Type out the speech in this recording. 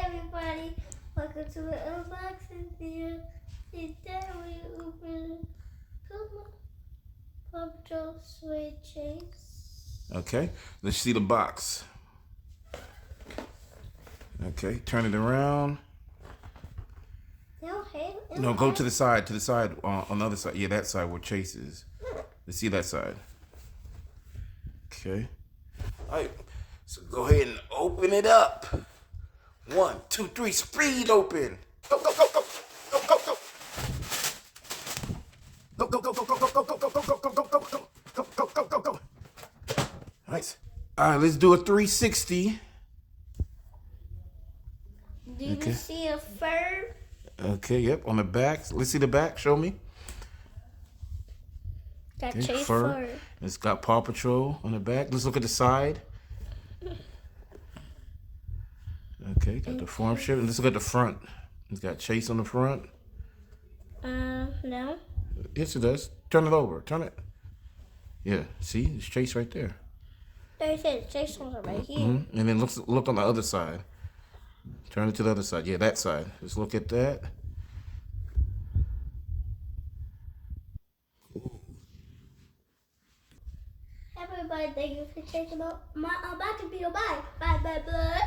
everybody, welcome to the unboxing video. Today we open Puma Paw Patrol Suede chase. Okay, let's see the box. Okay, turn it around. No, go to the side, on the other side. Yeah, that side where Chase is. Let's see that side. Okay. All right, so go ahead and open it up. 1, 2, 3, speed open. Go, go, go, go, go, go, go. Go, go, go, go, go, go, go, go, go, go, go, go, go, go, go, go, go, go. Nice. All right, let's do a 360. Do you see a fur? Okay, yep, on the back. Let's see the back. Show me. Got Chase fur. It's got Paw Patrol on the back. Let's look at the side. Okay, got the form ship. And let's look at the front. It's got Chase on the front. No. Yes, it does. Turn it over. Turn it. Yeah, see? It's Chase right there. There it says Chase on right here. Mm-hmm. And then look on the other side. Turn it to the other side. Yeah, that side. Let's look at that. Everybody, thank you for checking out my unboxing video. Bye. Bye, bye, bye.